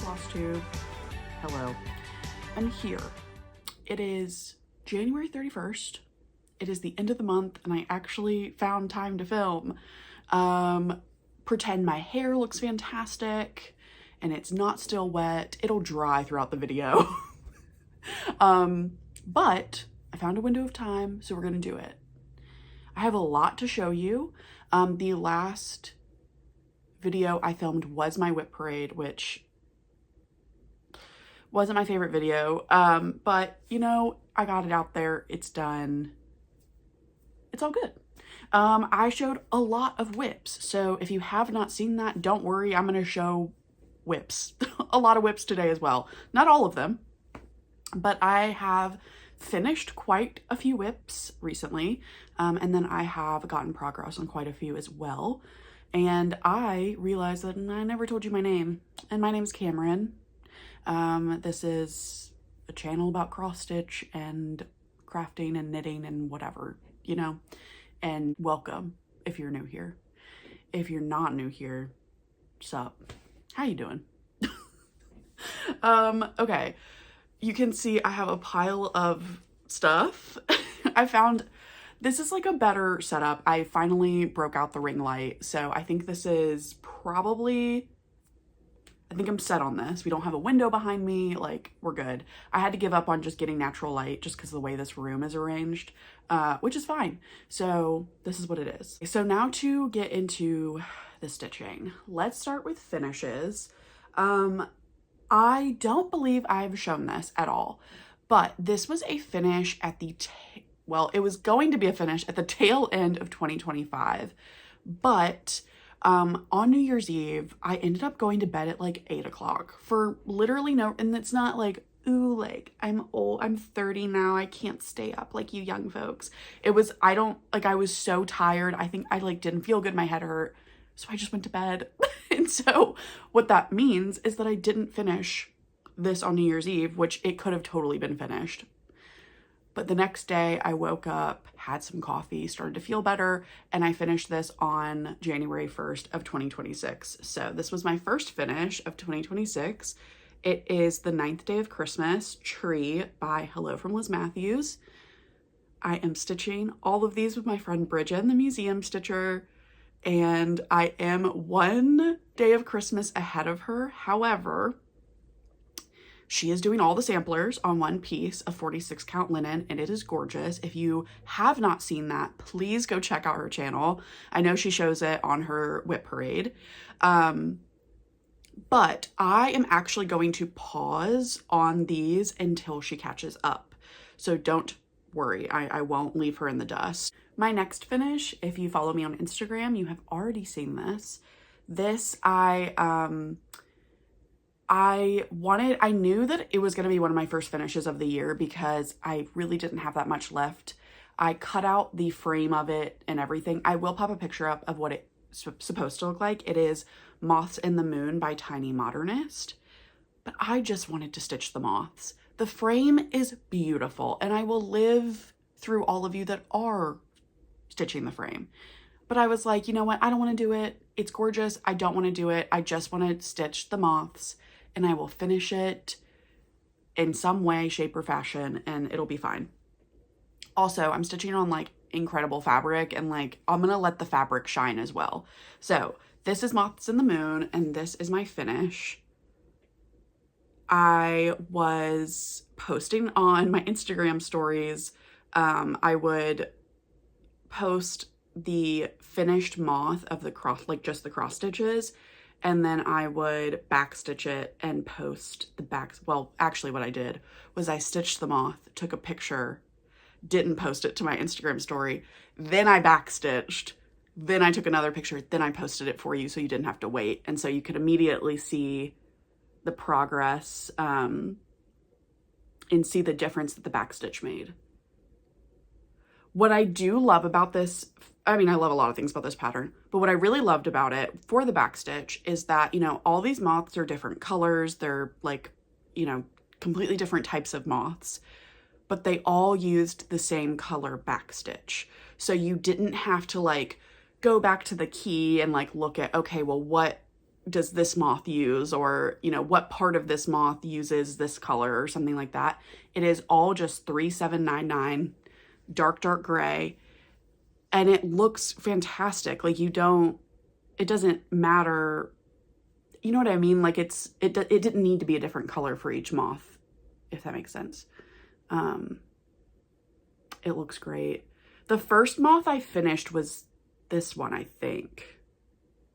Flosstube. Hello. I'm here. It is January 31st. It is the end of the month and I actually found time to film. Pretend my hair looks fantastic and it's not still wet. It'll dry throughout the video. But I found a window of time, so we're gonna do it. I have a lot to show you. The last video I filmed was my WIP parade, which wasn't my favorite video, but you know, I got it out there, it's done, it's all good. I showed a lot of WIPs, so if you have not seen that, don't worry, I'm gonna show WIPs. A lot of WIPs today as well. Not all of them, but I have finished quite a few WIPs recently, and then I have gotten progress on quite a few as well. And I realized that I never told you my name, and my name's Cameron. This is a channel about cross stitch and crafting and knitting and whatever, you know, and welcome if you're new here. If you're not new here, sup? How you doing? Okay, you can see I have a pile of stuff. I found this is like a better setup. I finally broke out the ring light, so I think this is probably, I think I'm set on this. We don't have a window behind me, like we're good. I had to give up on just getting natural light just because of the way this room is arranged, which is fine. So this is what it is. So now to get into the stitching, let's start with finishes. I don't believe I've shown this at all, but this was a finish at the, well, it was going to be a finish at the tail end of 2025, but on New Year's Eve, I ended up going to bed at like 8 o'clock for literally no, and it's not like, ooh, like I'm old, I'm 30 now, I can't stay up like you young folks. It was, I was so tired. I think I like didn't feel good. My head hurt. So I just went to bed. And so what that means is that I didn't finish this on New Year's Eve, which it could have totally been finished. But the next day I woke up, had some coffee, started to feel better, and I finished this on January 1st of 2026. So this was my first finish of 2026. It is the 9th day of Christmas, Tree by Hello from Liz Matthews. I am stitching all of these with my friend Bridget, the museum stitcher, and I am one day of Christmas ahead of her. However, she is doing all the samplers on one piece of 46 count linen, and it is gorgeous. If you have not seen that, please go check out her channel. I know she shows it on her WIP parade. But I am actually going to pause on these until she catches up. So don't worry, I won't leave her in the dust. My next finish, if you follow me on Instagram, you have already seen this. This I knew that it was going to be one of my first finishes of the year because I really didn't have that much left. I cut out the frame of it and everything. I will pop a picture up of what it's supposed to look like. It is Moths in the Moon by Tiny Modernist, but I just wanted to stitch the moths. The frame is beautiful, and I will live through all of you that are stitching the frame. But I was like, you know what? I don't want to do it. It's gorgeous. I don't want to do it. I just want to stitch the moths, and I will finish it in some way, shape, or fashion, and it'll be fine. Also, I'm stitching on like incredible fabric, and like I'm gonna let the fabric shine as well. So this is Moths in the Moon, and this is my finish. I was posting on my Instagram stories. I would post the finished moth of the cross, like just the cross stitches, and then I would backstitch it and post the back. Well, actually what I did was I stitched the moth, took a picture, didn't post it to my Instagram story, then I backstitched, then I took another picture, then I posted it for you so you didn't have to wait. And so you could immediately see the progress and see the difference that the backstitch made. What I do love about this, I mean, I love a lot of things about this pattern, but what I really loved about it for the backstitch is that, you know, all these moths are different colors. They're like, you know, completely different types of moths, but they all used the same color backstitch. So you didn't have to like go back to the key and like look at, okay, well, what does this moth use, or, you know, what part of this moth uses this color or something like that. It is all just 3799, dark gray, and it looks fantastic. Like, it doesn't matter, you know what I mean? Like, it didn't need to be a different color for each moth, if that makes sense. It looks great. The first moth I finished was this one, I think.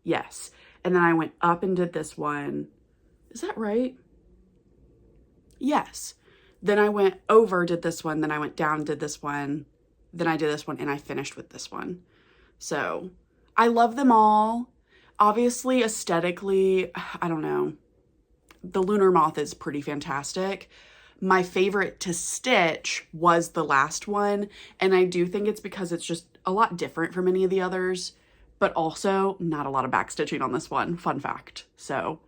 Yes. And then I went up and did this one. Is that right? Yes. Then I went over, did this one. Then I went down, did this one. Then I did this one, and I finished with this one. So I love them all. Obviously, aesthetically, I don't know. The lunar moth is pretty fantastic. My favorite to stitch was the last one. And I do think it's because it's just a lot different from any of the others. But also not a lot of backstitching on this one, fun fact. So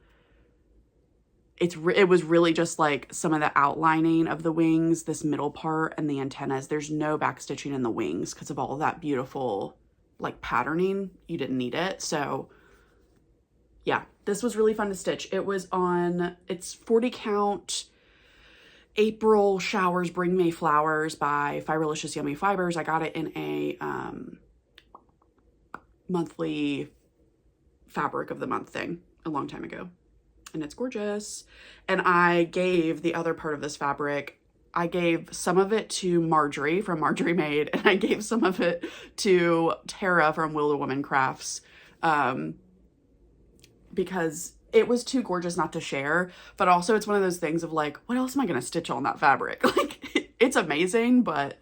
it was really just like some of the outlining of the wings, this middle part, and the antennas. There's no backstitching in the wings because of all of that beautiful like patterning. You didn't need it. So yeah, this was really fun to stitch. It was on, it's 40 count April Showers Bring May Flowers by Fiberlicious Yummy Fibers. I got it in a monthly fabric of the month thing a long time ago, and it's gorgeous. And I gave the other part of this fabric, I gave some of it to Marjorie from Marjorie Made, and I gave some of it to Tara from Willow Woman Crafts, because it was too gorgeous not to share. But also it's one of those things of like, what else am I gonna stitch on that fabric? Like, it's amazing, but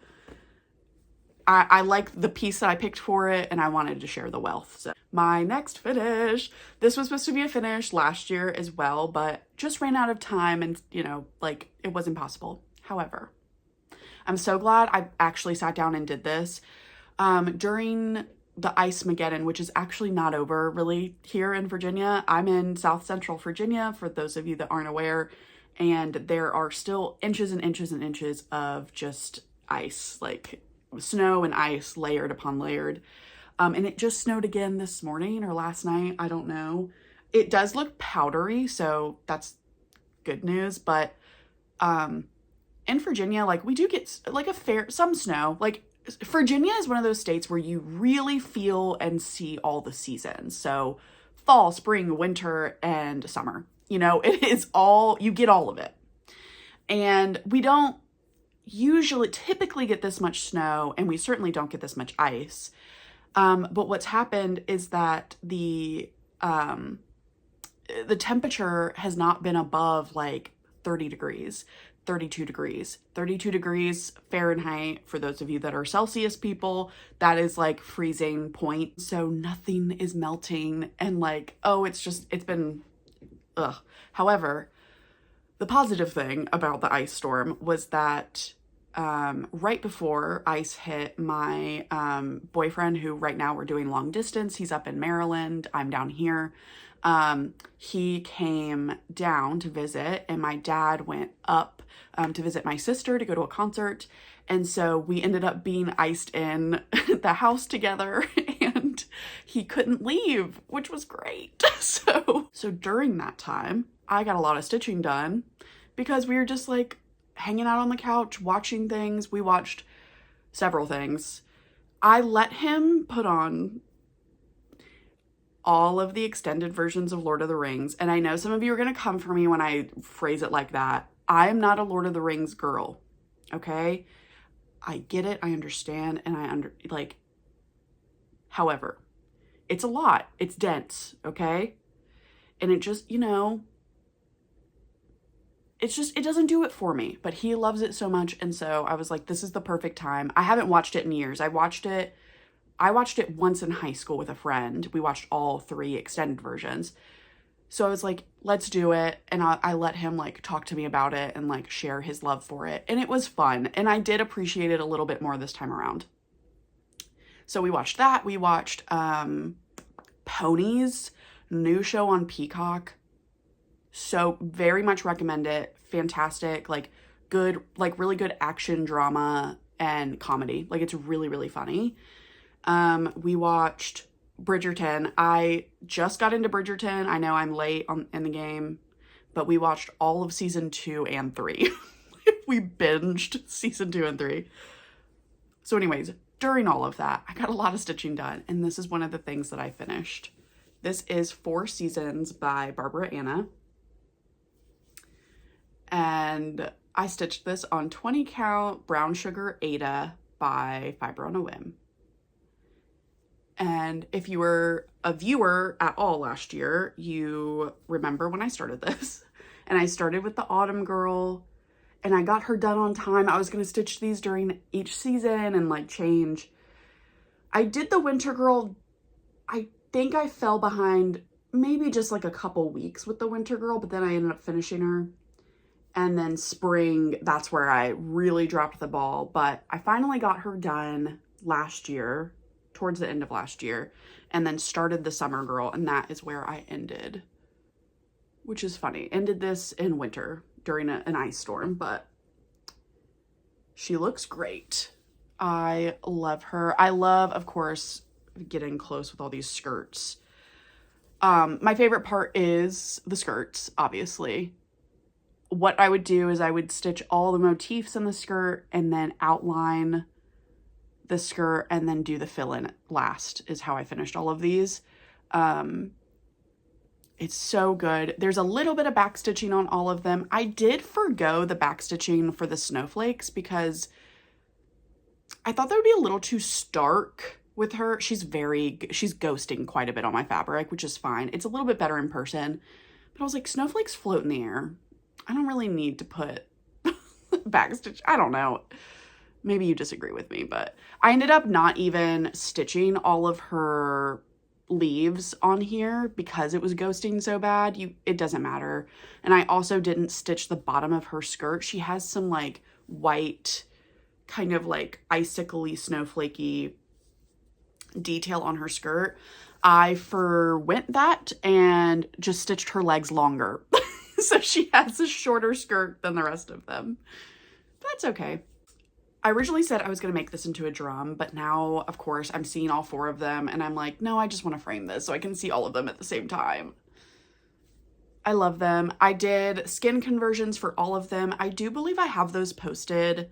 I like the piece that I picked for it, and I wanted to share the wealth. So my next finish, this was supposed to be a finish last year as well, but just ran out of time, and, you know, like, it was impossible. However, I'm so glad I actually sat down and did this. During the Ice-mageddon, which is actually not over really here in Virginia. I'm in South Central Virginia, for those of you that aren't aware, and there are still inches and inches and inches of just ice, like snow and ice layered upon layered. And it just snowed again this morning or last night, I don't know. It does look powdery, so that's good news. But in Virginia, like, we do get like some snow. Like, Virginia is one of those states where you really feel and see all the seasons. So fall, spring, winter, and summer, you know, it is all, you get all of it. And we don't typically get this much snow, and we certainly don't get this much ice. But what's happened is that the temperature has not been above like 30 degrees, 32 degrees, 32 degrees Fahrenheit. For those of you that are Celsius people, that is like freezing point. So nothing is melting, and like, oh, it's been, ugh. However, the positive thing about the ice storm was that right before ice hit, my boyfriend, who right now we're doing long distance, he's up in Maryland, I'm down here, he came down to visit, and my dad went up to visit my sister to go to a concert. And so we ended up being iced in the house together, and he couldn't leave, which was great. So during that time, I got a lot of stitching done because we were just like hanging out on the couch, watching things. We watched several things. I let him put on all of the extended versions of Lord of the Rings. And I know some of you are going to come for me when I phrase it like that. I am not a Lord of the Rings girl. Okay? I get it. I understand. And however, it's a lot. It's dense. Okay? And it just, you know, it doesn't do it for me, but he loves it so much. And so I was like, this is the perfect time. I haven't watched it in years. I watched it once in high school with a friend. We watched all 3 extended versions. So I was like, let's do it. And I let him like talk to me about it and like share his love for it. And it was fun. And I did appreciate it a little bit more this time around. So we watched that. We watched Ponies, new show on Peacock. So very much recommend it. Fantastic, like good, like really good action drama and comedy. Like, it's really, really funny. We watched Bridgerton. I just got into Bridgerton. I know I'm late in the game, but we watched all of season 2 and 3. We binged season 2 and 3. So anyways, during all of that, I got a lot of stitching done, and this is one of the things that I finished. This is 4 Seasons by Barbara Anna. And I stitched this on 20 count brown sugar Ada by Fiber on a Whim. And if you were a viewer at all last year, you remember when I started this. And I started with the Autumn Girl, and I got her done on time. I was going to stitch these during each season and like change. I did the Winter Girl. I think I fell behind maybe just like a couple weeks with the Winter Girl, but then I ended up finishing her. And then Spring, that's where I really dropped the ball. But I finally got her done last year, towards the end of last year, and then started the Summer Girl, and that is where I ended, which is funny. Ended this in winter during an ice storm, but she looks great. I love her. I love, of course, getting close with all these skirts. My favorite part is the skirts, obviously. What I would do is I would stitch all the motifs in the skirt and then outline the skirt and then do the fill-in last is how I finished all of these. It's so good. There's a little bit of backstitching on all of them. I did forgo the backstitching for the snowflakes because I thought that would be a little too stark with her. She's ghosting quite a bit on my fabric, which is fine. It's a little bit better in person. But I was like, snowflakes float in the air. I don't really need to put backstitch. I don't know. Maybe you disagree with me, but I ended up not even stitching all of her leaves on here because it was ghosting so bad. It doesn't matter. And I also didn't stitch the bottom of her skirt. She has some like white, kind of like icicle-y, snowflakey detail on her skirt. I forwent that and just stitched her legs longer. So she has a shorter skirt than the rest of them. But that's okay. I originally said I was going to make this into a drum, but now, of course, I'm seeing all 4 of them, and I'm like, no, I just want to frame this so I can see all of them at the same time. I love them. I did skin conversions for all of them. I do believe I have those posted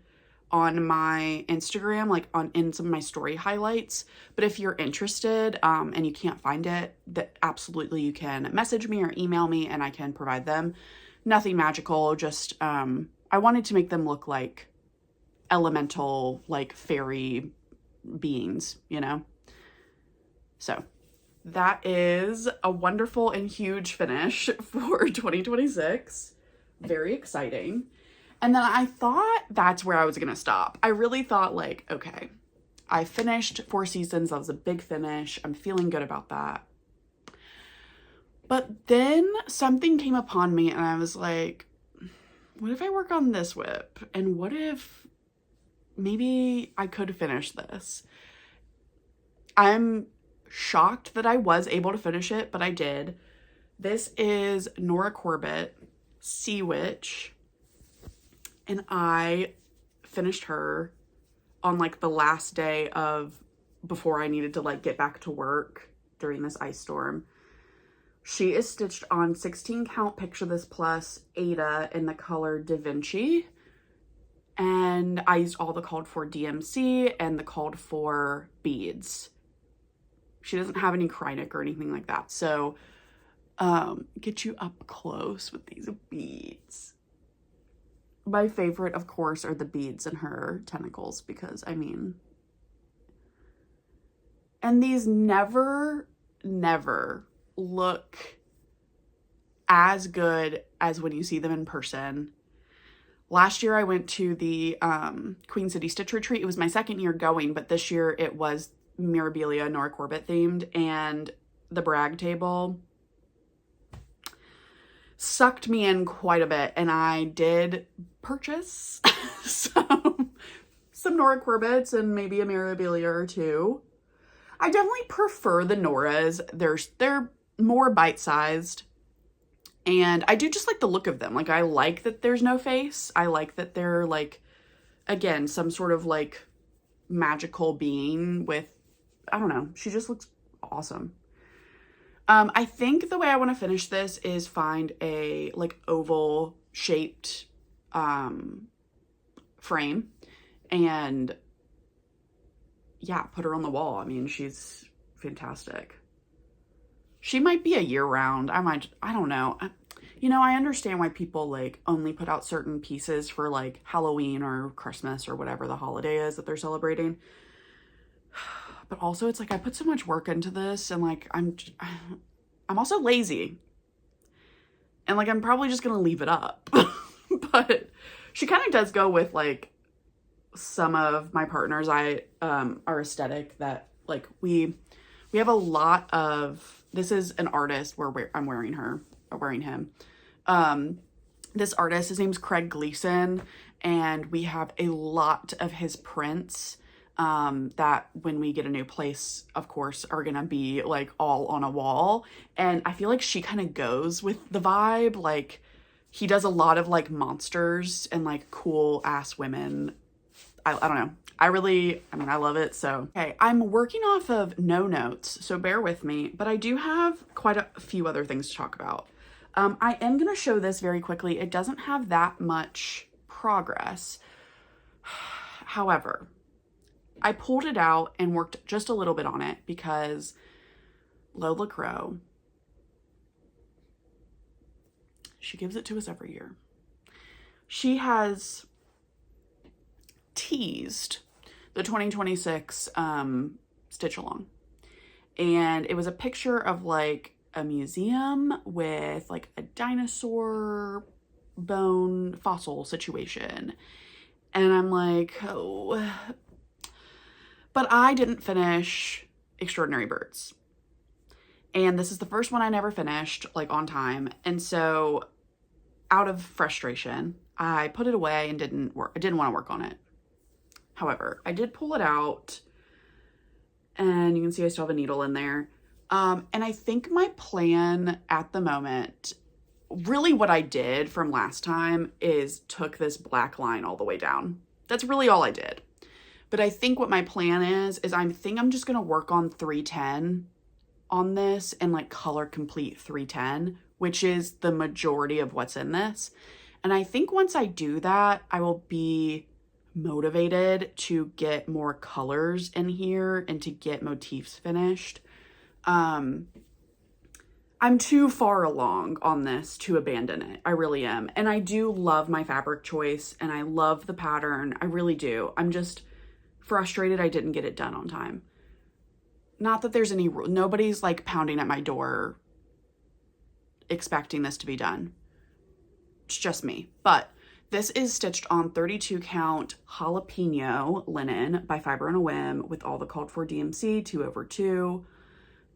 on my Instagram, like in some of my story highlights. But if you're interested and you can't find it, that absolutely you can message me or email me and I can provide them. Nothing magical, just I wanted to make them look like elemental, like fairy beings, you know? So that is a wonderful and huge finish for 2026. Very exciting. And then I thought that's where I was going to stop. I really thought like, okay, I finished 4 Seasons. That was a big finish. I'm feeling good about that. But then something came upon me and I was like, what if I work on this WIP? And what if maybe I could finish this? I'm shocked that I was able to finish it, but I did. This is Nora Corbett, Sea Witch. And I finished her on like the last day before I needed to like get back to work during this ice storm. She is stitched on 16 count Picture This Plus Ada in the color Da Vinci. And I used all the called for DMC and the called for beads. She doesn't have any Krynic or anything like that. So get you up close with these beads. My favorite, of course, are the beads in her tentacles because, I mean, and these never look as good as when you see them in person. Last year I went to the Queen City Stitch Retreat. It was my second year going, but this year it was Mirabilia Nora Corbett themed, and the brag table sucked me in quite a bit, and I did purchase some Nora Corbett's and maybe a Mirabilia or 2. I definitely prefer the Noras. They're more bite-sized, and I do just like the look of them. Like, I like that there's no face. I like that they're like, again, some sort of like magical being with, I don't know, she just looks awesome. I think the way I want to finish this is find a like oval shaped frame and yeah, put her on the wall. I mean, she's fantastic. She might be a year round. I don't know. You know, I understand why people like only put out certain pieces for like Halloween or Christmas or whatever the holiday is that they're celebrating. But also it's like I put so much work into this and like I'm also lazy. And like I'm probably just going to leave it up. But she kind of does go with like some of my partners our aesthetic that like we have a lot of. This is an artist where I'm wearing him. This artist, his name's Craig Gleason, and we have a lot of his prints that when we get a new place, of course, are gonna be like all on a wall. And I feel like she kind of goes with the vibe. Like he does a lot of like monsters and like cool ass women. I don't know. I love it. So, okay, I'm working off of no notes, so bear with me, but I do have quite a few other things to talk about. I am going to show this very quickly. It doesn't have that much progress. However, I pulled it out and worked just a little bit on it because Lola Crow, she gives it to us every year. She has teased the 2026 Stitch Along. And it was a picture of like a museum with like a dinosaur bone fossil situation. And I'm like, oh. But I didn't finish Extraordinary Birds. And this is the first one I never finished like on time. And so out of frustration, I put it away and I didn't want to work on it. However, I did pull it out and you can see I still have a needle in there. And I think my plan at the moment, really what I did from last time is took this black line all the way down. That's really all I did. But I think what my plan is I'm just going to work on 310 on this and like color complete 310, which is the majority of what's in this. And I think once I do that, I will be motivated to get more colors in here and to get motifs finished. I'm too far along on this to abandon it. I really am. And I do love my fabric choice and I love the pattern. I really do. I'm just frustrated I didn't get it done on time. Not that there's any rule. Nobody's like pounding at my door expecting this to be done. It's just me. But this is stitched on 32 count jalapeno linen by Fiber on a Whim with all the called for DMC 2/2.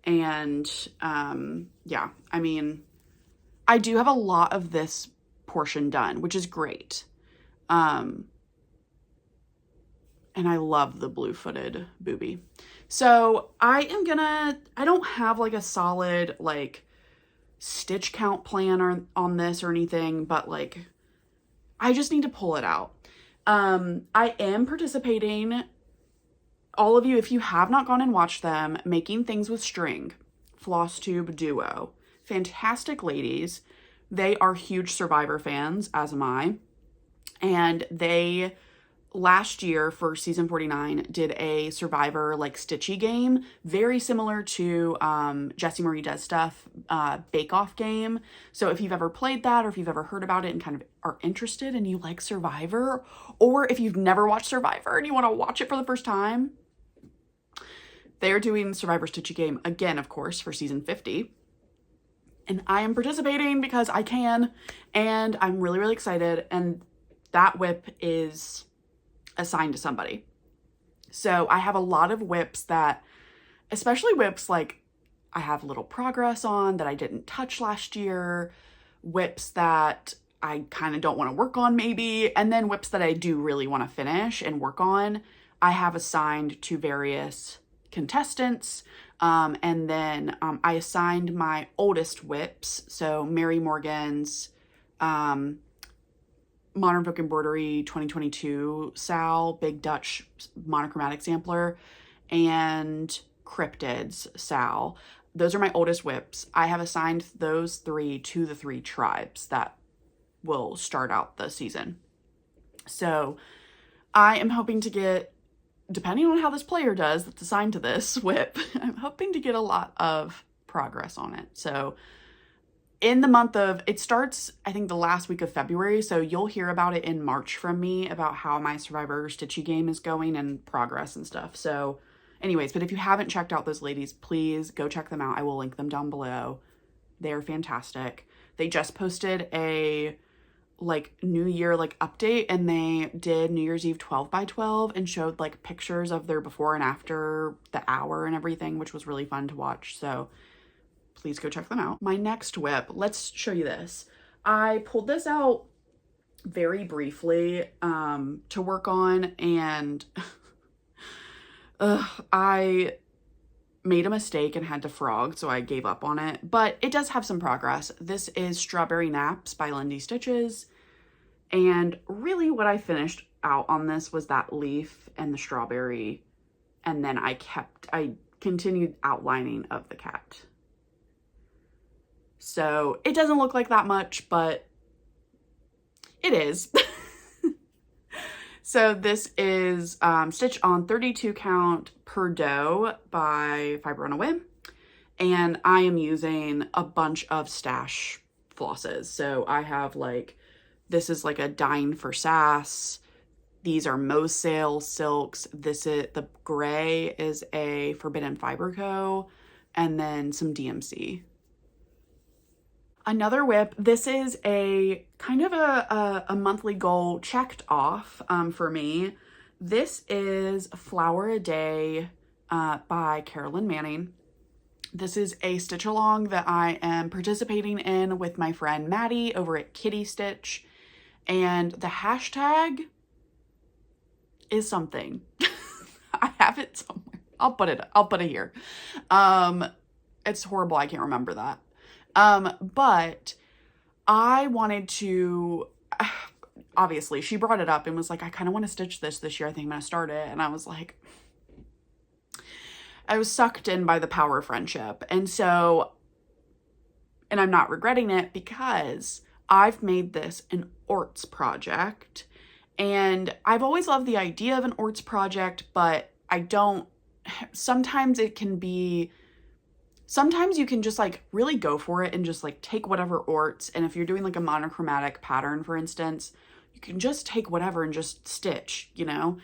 And yeah, I mean, I do have a lot of this portion done, which is great. And I love the blue-footed booby. So I don't have like a solid like stitch count plan on this or anything, but like I just need to pull it out. I am participating, all of you, if you have not gone and watched them, Making Things with String, Flosstube duo. Fantastic ladies. They are huge Survivor fans, as am I. And they, last year for season 49, did a Survivor like Stitchy game, very similar to Jessie Marie Does Stuff Bake Off game. So if you've ever played that or if you've ever heard about it and kind of are interested and you like Survivor, or if you've never watched Survivor and you want to watch it for the first time, they're doing Survivor Stitchy game again, of course, for season 50. And I am participating because I can, and I'm really, really excited. And that WIP is assigned to somebody. So I have a lot of WIPs that, especially WIPs like I have little progress on that I didn't touch last year, WIPs that I kind of don't want to work on maybe, and then WIPs that I do really want to finish and work on, I have assigned to various contestants. And then I assigned my oldest WIPs, so Mary Morgan's Modern Folk Embroidery 2022 Sal, Big Dutch Monochromatic Sampler, and cryptids, Sal. Those are my oldest WIPs. I have assigned those 3 to the 3 tribes that will start out the season. So I am hoping to get, depending on how this player does that's assigned to this WIP, I'm hoping to get a lot of progress on it. So in the month of, it starts, I think, the last week of February, so you'll hear about it in March from me about how my Survivor Stitchy game is going and progress and stuff. So anyways, but if you haven't checked out those ladies, please go check them out. I will link them down below. They're fantastic. They just posted a like New Year like update, and they did New Year's Eve 12 by 12 and showed like pictures of their before and after the hour and everything, which was really fun to watch. So please go check them out. My next WIP, let's show you this. I pulled this out very briefly to work on, and I made a mistake and had to frog, so I gave up on it, but it does have some progress. This is Strawberry Naps by Lindy Stitches, and really what I finished out on this was that leaf and the strawberry, and then I continued outlining of the cat. So it doesn't look like that much, but it is. So this is Stitch on 32 count per doe by Fiber on a Whim. And I am using a bunch of stash flosses. So I have like, this is like a Dine for Sass. These are Mo's Sale silks. This is, the gray is a Forbidden Fiber Co. And then some DMC. Another WIP, this is a kind of a monthly goal checked off for me. This is Flower a Day by Carolyn Manning. This is a stitch along that I am participating in with my friend Maddie over at Kitty Stitch. And the hashtag is something. I have it somewhere. I'll put it here. It's horrible, I can't remember that. But I wanted to, obviously she brought it up and was like, I kind of want to stitch this year. I think I'm going to start it. And I was like, I was sucked in by the power of friendship. And so, and I'm not regretting it because I've made this an Orts project, and I've always loved the idea of an Orts project, but sometimes you can just like really go for it and just like take whatever Orts. And if you're doing like a monochromatic pattern, for instance, you can just take whatever and just stitch, you know?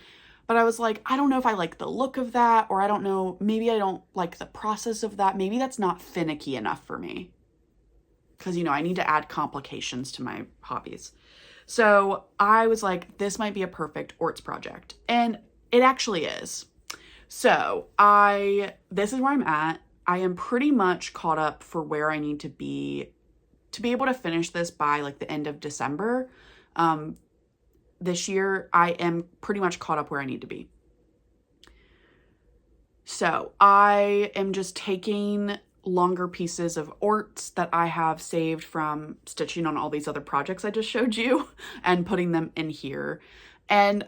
But I was like, I don't know if I like the look of that, or I don't know, maybe I don't like the process of that. Maybe that's not finicky enough for me. Because, you know, I need to add complications to my hobbies. So I was like, this might be a perfect Orts project. And it actually is. So this is where I'm at. I am pretty much caught up for where I need to be able to finish this by like the end of December. This year, I am pretty much caught up where I need to be. So I am just taking longer pieces of Orts that I have saved from stitching on all these other projects I just showed you and putting them in here. And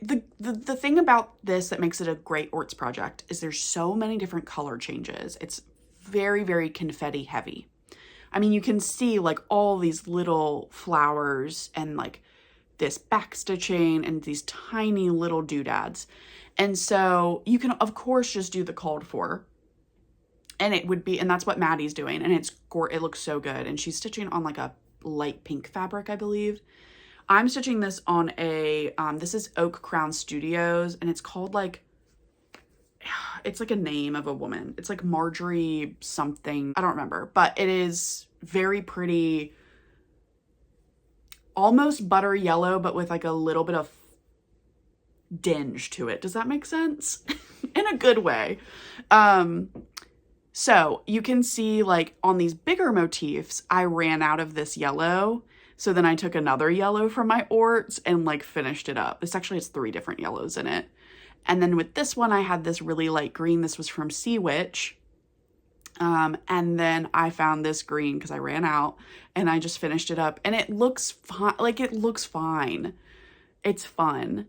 the thing about this that makes it a great Orts project is there's so many different color changes. It's very, very confetti heavy. I mean, you can see like all these little flowers and like this back stitching and these tiny little doodads. And so you can, of course, just do the called for. And that's what Maddie's doing. And it looks so good. And she's stitching on like a light pink fabric, I believe. I'm stitching this on this is Oak Crown Studios, and it's called like, it's like a name of a woman. It's like Marjorie something. I don't remember, but it is very pretty, almost butter yellow, but with like a little bit of dinge to it. Does that make sense? In a good way. So you can see like on these bigger motifs, I ran out of this yellow. So then I took another yellow from my Orts and like finished it up. This actually has 3 different yellows in it. And then with this one, I had this really light green. This was from Sea Witch. And then I found this green because I ran out and I just finished it up, and it looks fine. Like it looks fine. It's fun.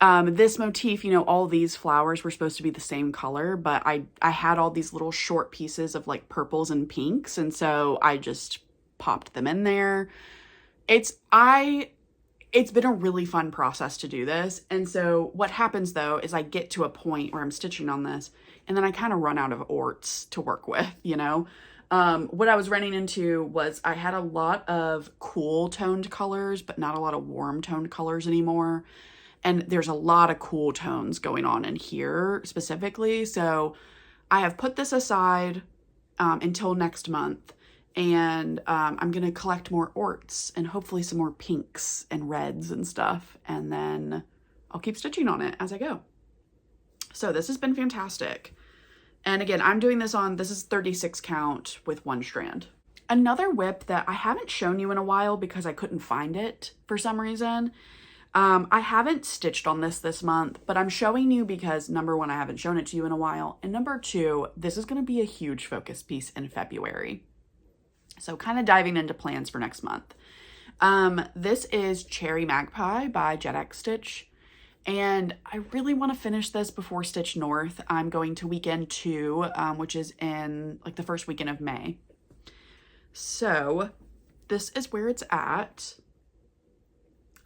This motif, you know, all these flowers were supposed to be the same color, but I had all these little short pieces of like purples and pinks, and so I just popped them in there. It's been a really fun process to do this. And so what happens though is I get to a point where I'm stitching on this and then I kind of run out of orts to work with, you know? What I was running into was I had a lot of cool toned colors, but not a lot of warm toned colors anymore. And there's a lot of cool tones going on in here specifically. So I have put this aside until next month. And I'm going to collect more orts and hopefully some more pinks and reds and stuff. And then I'll keep stitching on it as I go. So this has been fantastic. And again, I'm doing this on, this is 36 count with 1 strand. Another WIP that I haven't shown you in a while because I couldn't find it for some reason. I haven't stitched on this month, but I'm showing you because number 1, I haven't shown it to you in a while. And number 2, this is going to be a huge focus piece in February. So kind of diving into plans for next month. This is Cherry Magpie by JetX Stitch. And I really want to finish this before Stitch North. I'm going to weekend 2, which is in like the first weekend of May. So this is where it's at.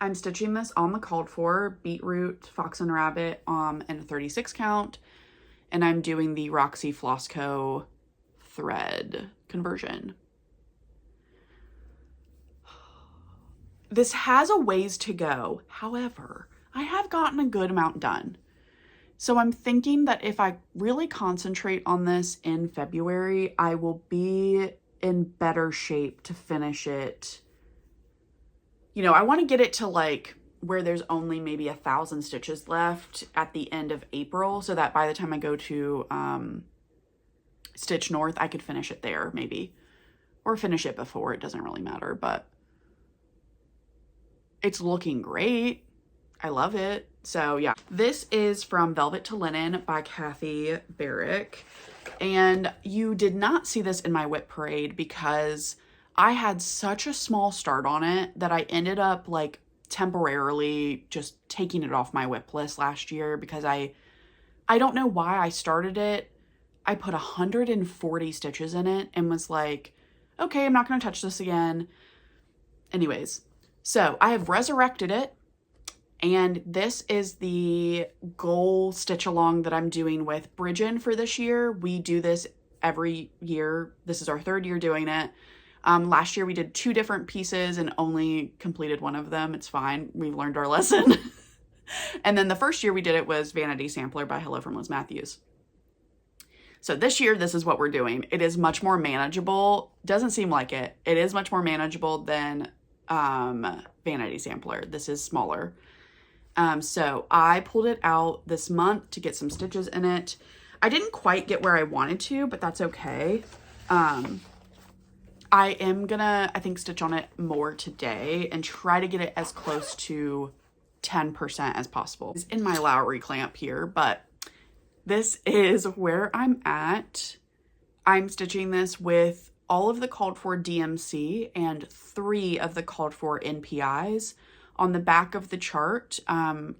I'm stitching this on the called for beetroot, fox and rabbit in a 36 count. And I'm doing the Roxy Flossco thread conversion. This has a ways to go. However, I have gotten a good amount done. So I'm thinking that if I really concentrate on this in February, I will be in better shape to finish it. You know, I want to get it to like where there's only maybe 1,000 stitches left at the end of April, so that by the time I go to Stitch North, I could finish it there maybe, or finish it before. It doesn't really matter, but it's looking great. I love it. So yeah, this is from Velvet to Linen by Kathy Barrick. And you did not see this in my WIP parade because I had such a small start on it that I ended up like temporarily just taking it off my WIP list last year because I don't know why I started it. I put 140 stitches in it and was like, okay, I'm not going to touch this again. Anyways, so I have resurrected it. And this is the goal stitch along that I'm doing with Bridget for this year. We do this every year. This is our 3rd year doing it. Last year we did 2 different pieces and only completed one of them. It's fine. We learned our lesson. And then the first year we did it was Vanity Sampler by Hello from Liz Matthews. So this year, this is what we're doing. It is much more manageable. Doesn't seem like it. It is much more manageable than Vanity Sampler. This is smaller. So I pulled it out this month to get some stitches in it. I didn't quite get where I wanted to, but that's okay. I am gonna, I think, stitch on it more today and try to get it as close to 10% as possible. It's in my Ravelry clamp here, but this is where I'm at. I'm stitching this with all of the called for DMC and 3 of the called for NPIs. On the back of the chart,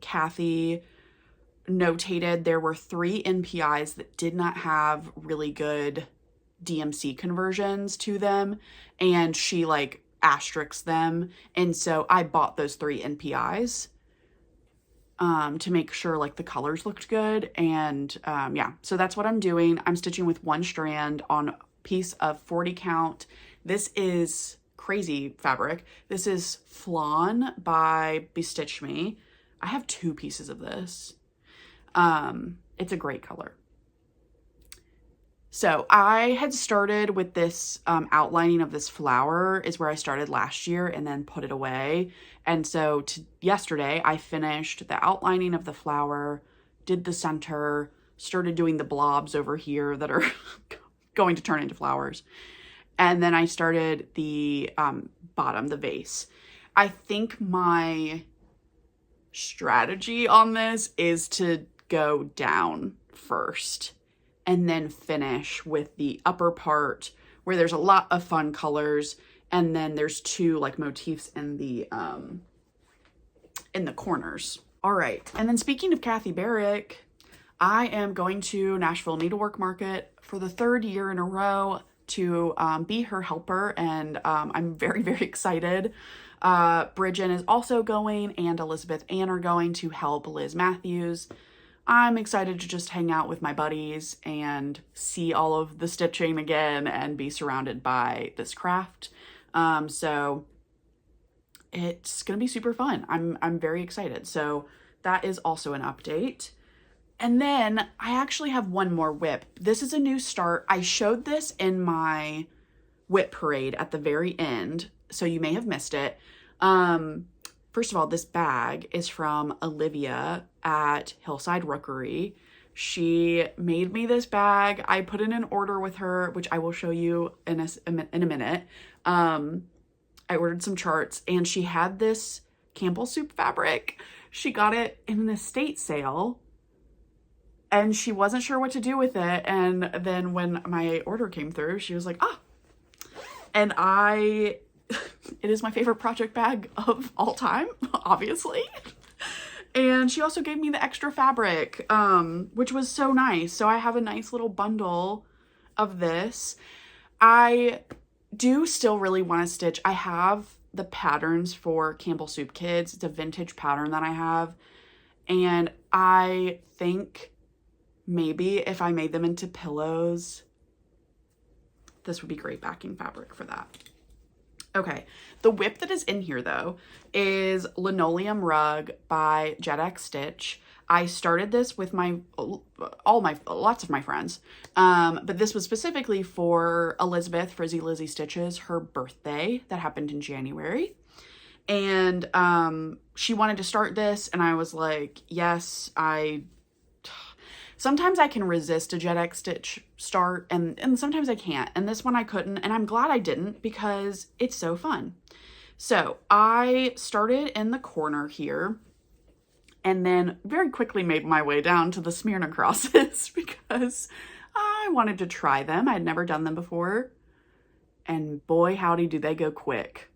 Kathy notated there were 3 NPIs that did not have really good DMC conversions to them, and she like asterisked them, and so I bought those 3 NPIs to make sure like the colors looked good. And yeah, so that's what I'm doing. I'm stitching with 1 strand on a piece of 40 count. This is crazy fabric. This is Flawn by Bestitch Me. I have 2 pieces of this. It's a great color. So I had started with this outlining of this flower is where I started last year and then put it away. And so yesterday I finished the outlining of the flower, did the center, started doing the blobs over here that are going to turn into flowers. And then I started the bottom, the vase. I think my strategy on this is to go down first and then finish with the upper part where there's a lot of fun colors, and then there's 2 like motifs in the corners. All right, and then speaking of Kathy Barrick, I am going to Nashville Needlework Market for the 3rd year in a row to be her helper, and I'm very, very excited. Bridget is also going, and Elizabeth Ann are going to help Liz Matthews. I'm excited to just hang out with my buddies and see all of the stitching again and be surrounded by this craft. So it's gonna be super fun. I'm very excited. So that is also an update. And then I actually have one more WIP. This is a new start. I showed this in my WIP parade at the very end, so you may have missed it. First of all, this bag is from Olivia at Hillside Rookery. She made me this bag. I put in an order with her, which I will show you in a minute. I ordered some charts, and she had this Campbell soup fabric. She got it in an estate sale, and she wasn't sure what to do with it. And then when my order came through, she was like, ah. And it is my favorite project bag of all time, obviously. And she also gave me the extra fabric, which was so nice. So I have a nice little bundle of this. I do still really want to stitch. I have the patterns for Campbell Soup Kids. It's a vintage pattern that I have. And I think maybe if I made them into pillows, this would be great backing fabric for that. Okay, the WIP that is in here though is Linoleum Rug by JetX Stitch. I started this with lots of my friends, but this was specifically for Elizabeth Frizzy Lizzy Stitches, her birthday that happened in January. And she wanted to start this, and I was like, yes, sometimes I can resist a JetX Stitch start, and sometimes I can't. And this one I couldn't, and I'm glad I didn't because it's so fun. So I started in the corner here and then very quickly made my way down to the Smyrna crosses because I wanted to try them. I'd never done them before. And boy, howdy, do they go quick.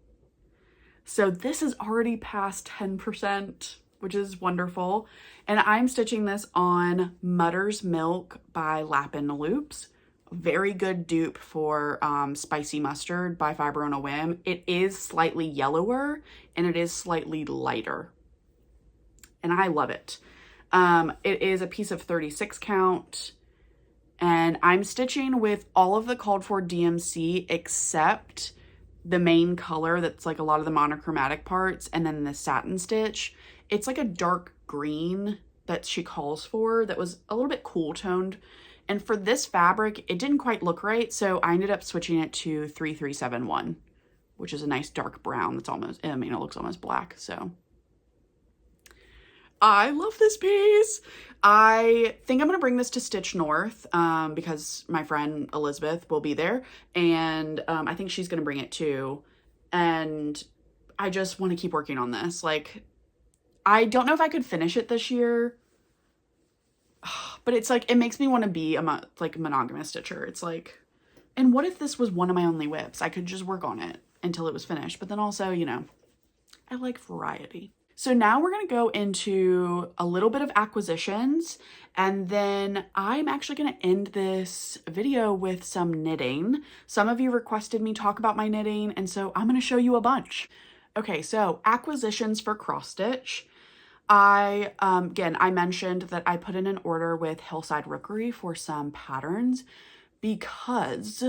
So this is already past 10%, which is wonderful. And I'm stitching this on Mutter's Milk by Lappin Loops. Very good dupe for Spicy Mustard by Fiber on a Whim. It is slightly yellower and it is slightly lighter. And I love it. It is a piece of 36 count. And I'm stitching with all of the called for DMC except the main color that's like a lot of the monochromatic parts, and then the satin stitch. It's like a dark green that she calls for that was a little bit cool toned. And for this fabric, it didn't quite look right, so I ended up switching it to 3371, which is a nice dark brown that's almost, I mean, it looks almost black, so. I love this piece. I think I'm going to bring this to Stitch North because my friend Elizabeth will be there, and I think she's going to bring it too. And I just want to keep working on this. Like, I don't know if I could finish it this year, but it's like, it makes me want to be a monogamous stitcher. It's like, and what if this was one of my only WIPs? I could just work on it until it was finished. But then also, you know, I like variety. So now we're going to go into a little bit of acquisitions, and then I'm actually going to end this video with some knitting. Some of you requested me talk about my knitting, and so I'm going to show you a bunch. Okay, so acquisitions for cross stitch. Again, I mentioned that I put in an order with Hillside Rookery for some patterns because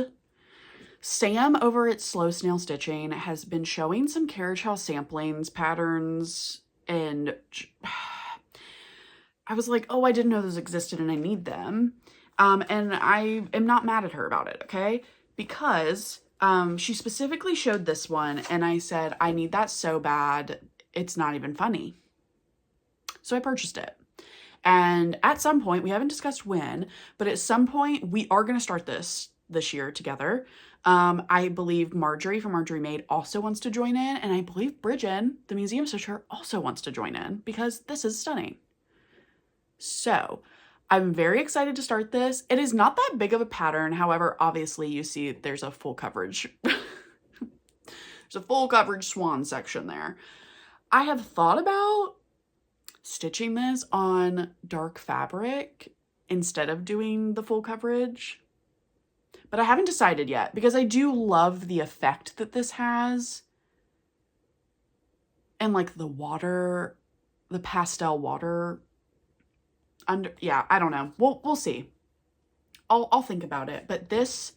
Sam over at Slow Snail Stitching has been showing some Carriage House samplings, patterns, and I was like, oh, I didn't know those existed and I need them. And I am not mad at her about it, okay? Because she specifically showed this one and I said, I need that so bad, it's not even funny. So I purchased it. And at some point, we haven't discussed when, but at some point we are going to start this year together. I believe Marjorie from Marjorie Made also wants to join in, and I believe Bridget, the museum stitcher, also wants to join in because this is stunning. So I'm very excited to start this. It is not that big of a pattern. However, obviously you see there's a full coverage. There's a full coverage swan section there. I have thought about stitching this on dark fabric instead of doing the full coverage. But I haven't decided yet because I do love the effect that this has. And like the water, the pastel water under, yeah, I don't know. We'll see. I'll think about it. But this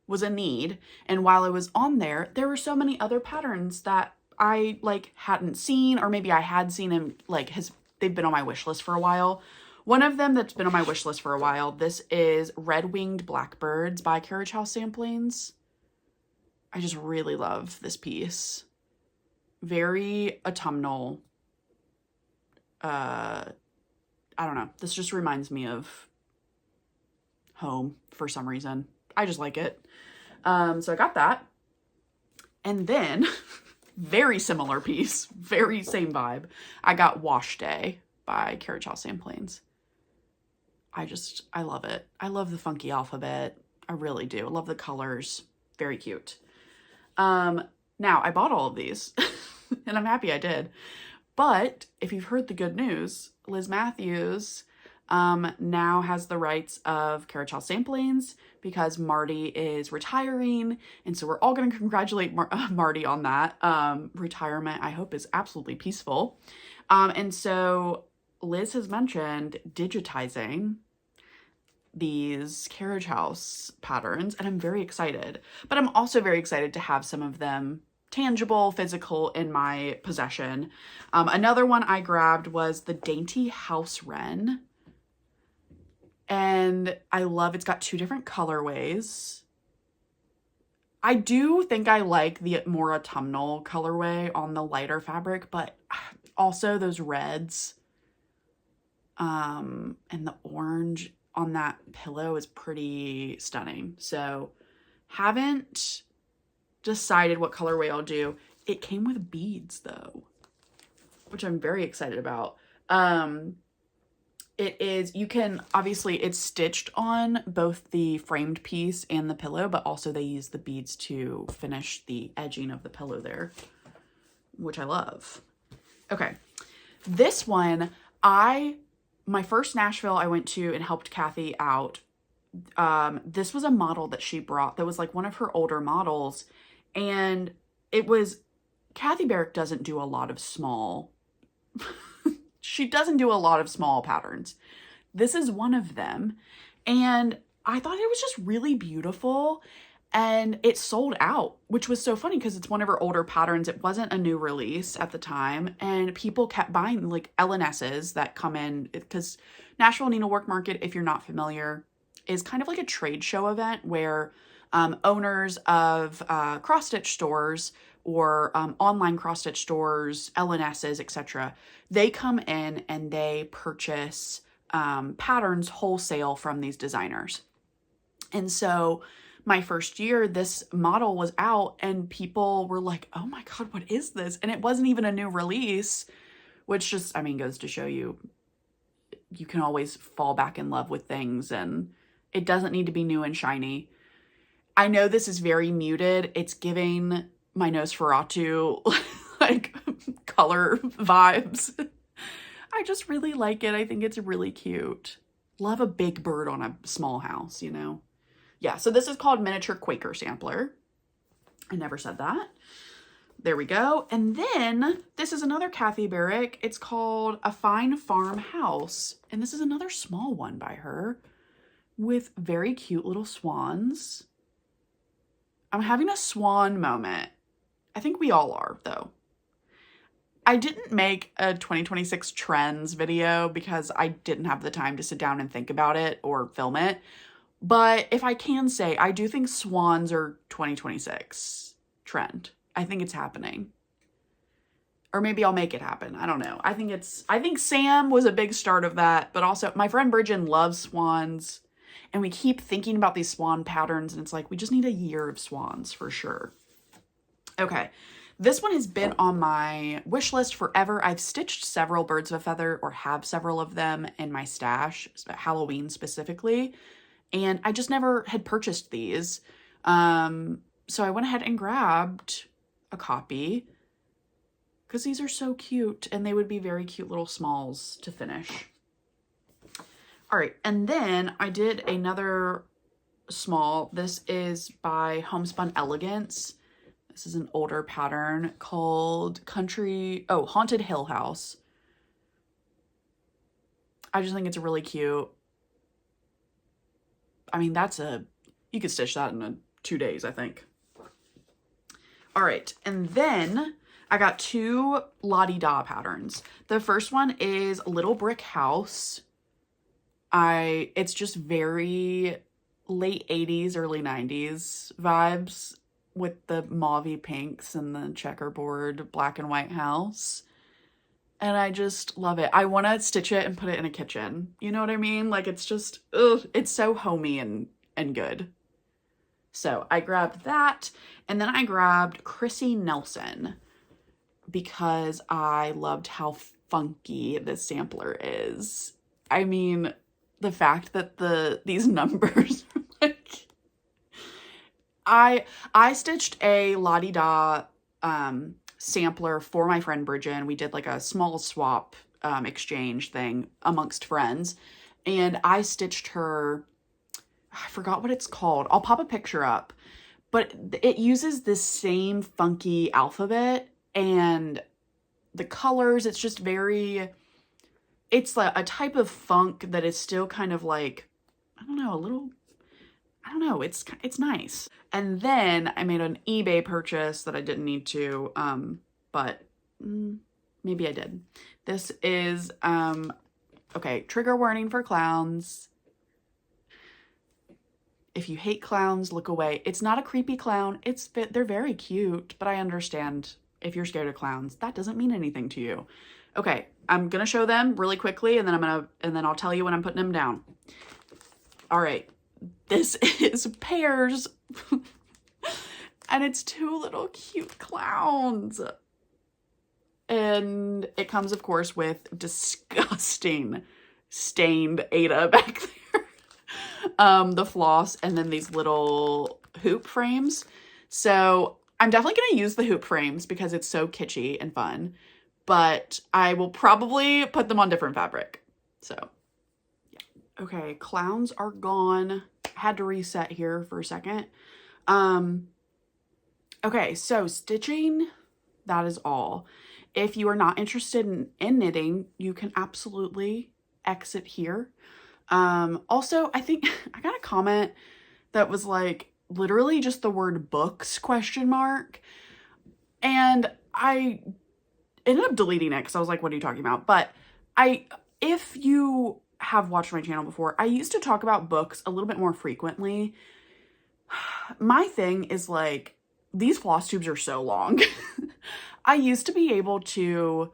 was a need. And while I was on there, there were so many other patterns that I like hadn't seen, or maybe I had seen them, like they've been on my wish list for a while. One of them that's been on my wish list for a while, this is Red Winged Blackbirds by Carriage House Samplings. I just really love this piece. Very autumnal. I don't know. This just reminds me of home for some reason. I just like it. So I got that. And then, very similar piece, very same vibe, I got Wash Day by Carriage House Samplings. I love it. I love the funky alphabet. I really do. I love the colors. Very cute. Now, I bought all of these, and I'm happy I did. But if you've heard the good news, Liz Matthews now has the rights of Carriage House Samplings because Marty is retiring. And so we're all going to congratulate Marty on that. Retirement, I hope, is absolutely peaceful. And so Liz has mentioned digitizing these Carriage House patterns, and I'm very excited. But I'm also very excited to have some of them tangible, physical in my possession. Another one I grabbed was the Dainty House Wren. And I love, it's got two different colorways. I do think I like the more autumnal colorway on the lighter fabric, but also those reds and the orange on that pillow is pretty stunning. So haven't decided what colorway I'll do. It came with beads though, which I'm very excited about. It is, you can, obviously it's stitched on both the framed piece and the pillow, but also they use the beads to finish the edging of the pillow there, which I love. Okay. This one, my first Nashville I went to and helped Kathy out. This was a model that she brought that was like one of her older models. And it was, Kathy Barrick doesn't do a lot of small, she doesn't do a lot of small patterns. This is one of them. And I thought it was just really beautiful. And it sold out, which was so funny because it's one of her older patterns. It wasn't a new release at the time. And people kept buying like LNSs that come in because Nashville Needlework Market, if you're not familiar, is kind of like a trade show event where owners of cross-stitch stores or online cross-stitch stores, LNSs, etc., they come in and they purchase patterns wholesale from these designers. And so my first year, this model was out and people were like, oh my God, what is this? And it wasn't even a new release, which just, I mean, goes to show you, you can always fall back in love with things and it doesn't need to be new and shiny. I know this is very muted. It's giving my Nosferatu like color vibes. I just really like it. I think it's really cute. Love a big bird on a small house, you know? Yeah, so this is called Miniature Quaker Sampler. I never said that. There we go. And then this is another Kathy Barrick. It's called A Fine Farm House. And this is another small one by her with very cute little swans. I'm having a swan moment. I think we all are, though. I didn't make a 2026 trends video because I didn't have the time to sit down and think about it or film it. But if I can say, I do think swans are 2026 trend. I think it's happening. Or maybe I'll make it happen. I don't know. I think Sam was a big start of that, but also my friend Bridget loves swans. And we keep thinking about these swan patterns and it's like, we just need a year of swans for sure. Okay. This one has been on my wish list forever. I've stitched several birds of a feather or have several of them in my stash, Halloween specifically. And I just never had purchased these. So I went ahead and grabbed a copy. because these are so cute and they would be very cute little smalls to finish. All right, and then I did another small. This is by Homespun Elegance. This is an older pattern called Haunted Hill House. I just think it's really cute. I mean, you could stitch that in 2 days, I think. All right, and then I got 2 La-Di-Da patterns. The first one is Little Brick House. It's just very late 80s, early 90s vibes with the mauvey pinks and the checkerboard black and white house. And I just love it. I want to stitch it and put it in a kitchen. You know what I mean? Like, it's just, it's so homey and good. So I grabbed that. And then I grabbed Chrissy Nelson because I loved how funky this sampler is. I mean, the fact that these numbers are like, I stitched a La-Di-Da sampler for my friend Bridget. We did like a small swap exchange thing amongst friends, and I stitched her, I forgot what it's called. I'll pop a picture up, but it uses this same funky alphabet and the colors. It's just it's like a type of funk that is still kind of like, I don't know, it's nice. And then I made an eBay purchase that I didn't need to, but maybe I did. This is, okay, trigger warning for clowns. If you hate clowns, look away. It's not a creepy clown. They're very cute, but I understand if you're scared of clowns. That doesn't mean anything to you. Okay, I'm gonna show them really quickly, and then I'll tell you when I'm putting them down. All right, this is Pears, and it's 2 little cute clowns. And it comes, of course, with disgusting stained Ada back there. The floss, and then these little hoop frames. So I'm definitely going to use the hoop frames because it's so kitschy and fun. But I will probably put them on different fabric. So, yeah. Okay, clowns are gone. Had to reset here for a second. Okay, so stitching, that is all. If you are not interested in knitting, you can absolutely exit here. Also, I think I got a comment that was like literally just the word books ? And I ended up deleting it because I was like, what are you talking about? But if you have watched my channel before, I used to talk about books a little bit more frequently. My thing is like, these floss tubes are so long. I used to be able to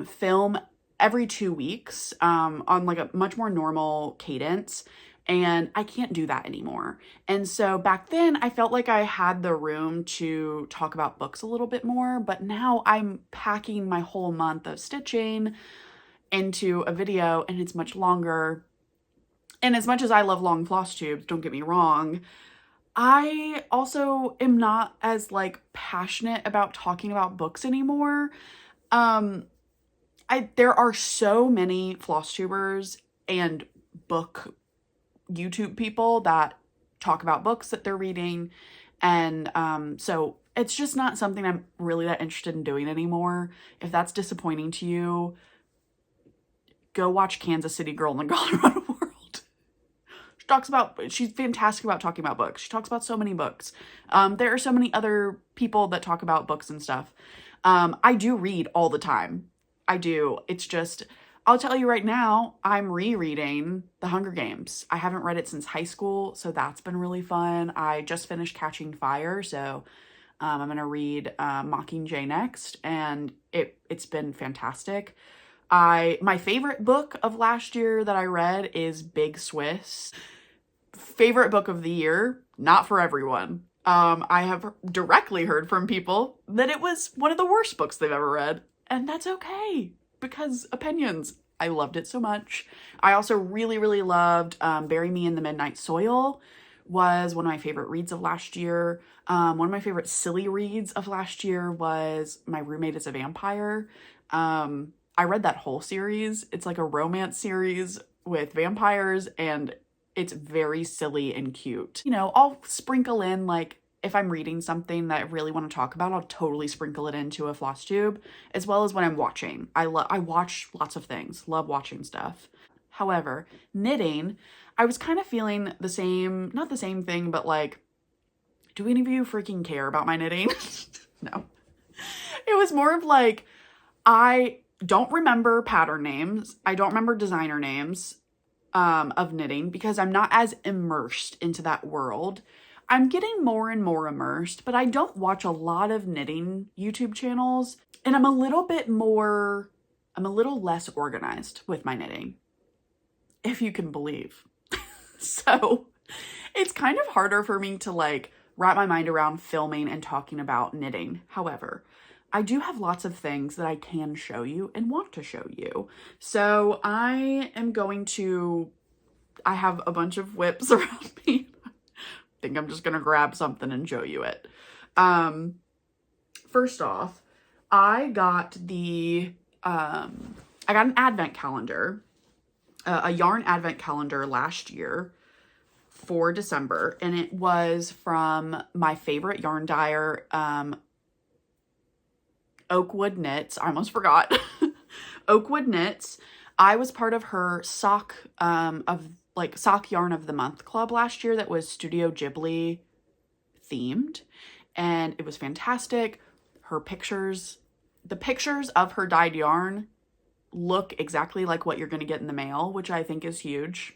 film every 2 weeks on like a much more normal cadence, and I can't do that anymore. And so back then I felt like I had the room to talk about books a little bit more, but now I'm packing my whole month of stitching into a video and it's much longer. And as much as I love long floss tubes, don't get me wrong, I also am not as like passionate about talking about books anymore. There are so many floss tubers and book YouTube people that talk about books that they're reading. And so it's just not something I'm really that interested in doing anymore. If that's disappointing to you, go watch Kansas City Girl in the Colorado World. She's fantastic about talking about books. She talks about so many books. There are so many other people that talk about books and stuff. I do read all the time. I do. It's just, I'll tell you right now, I'm rereading The Hunger Games. I haven't read it since high school, so that's been really fun. I just finished Catching Fire, so I'm going to read Mockingjay next, and it's been fantastic. My favorite book of last year that I read is Big Swiss. Favorite book of the year, not for everyone. I have directly heard from people that it was one of the worst books they've ever read. And that's okay, because opinions. I loved it so much. I also really, really loved Bury Me in the Midnight Soil. was one of my favorite reads of last year. One of my favorite silly reads of last year was My Roommate is a Vampire. I read that whole series. It's like a romance series with vampires, and it's very silly and cute. You know, I'll sprinkle in, like, if I'm reading something that I really want to talk about, I'll totally sprinkle it into a Flosstube, as well as when I'm watching. I watch lots of things, love watching stuff. However, knitting, I was kind of feeling the same, not the same thing, but like, do any of you freaking care about my knitting? No. It was more of like, I don't remember pattern names. I don't remember designer names of knitting because I'm not as immersed into that world. I'm getting more and more immersed, but I don't watch a lot of knitting YouTube channels, and I'm a little less organized with my knitting, if you can believe. So it's kind of harder for me to like wrap my mind around filming and talking about knitting. However, I do have lots of things that I can show you and want to show you. So I have a bunch of WIPs around me. I think I'm just gonna grab something and show you it. First off, I got an advent calendar, a yarn advent calendar last year for December, and it was from my favorite yarn dyer, Oakwood Knits. I almost forgot. Oakwood Knits. I was part of her sock yarn of the month club last year that was Studio Ghibli themed, and it was fantastic. The pictures of her dyed yarn look exactly like what you're going to get in the mail, which I think is huge.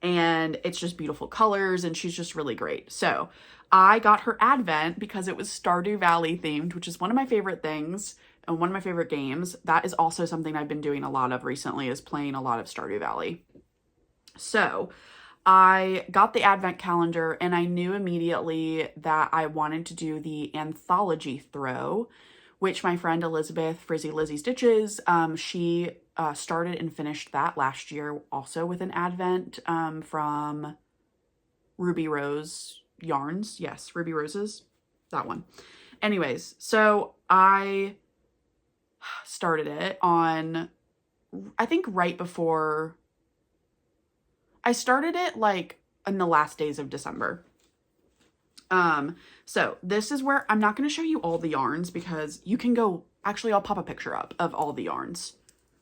And it's just beautiful colors, and she's just really great. So I got her advent because it was Stardew Valley themed, which is one of my favorite things and one of my favorite games. That is also something I've been doing a lot of recently, is playing a lot of Stardew Valley. So I got the advent calendar, and I knew immediately that I wanted to do the anthology throw, which my friend Elizabeth, Frizzy Lizzy Stitches, she started and finished that last year also with an advent from Ruby Rose Yarns. Yes, Ruby Roses, that one. Anyways, so I started it on, I think right before, I started it like in the last days of December. So this is where I'm not going to show you all the yarns because you can go, actually I'll pop a picture up of all the yarns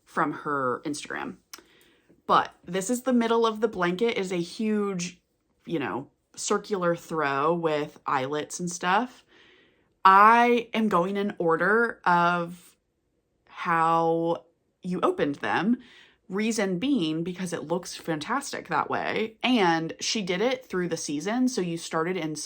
from her Instagram. But this is the middle of the blanket. It is a huge, you know, circular throw with eyelets and stuff. I am going in order of how you opened them. Reason being because it looks fantastic that way. And she did it through the season. So you started in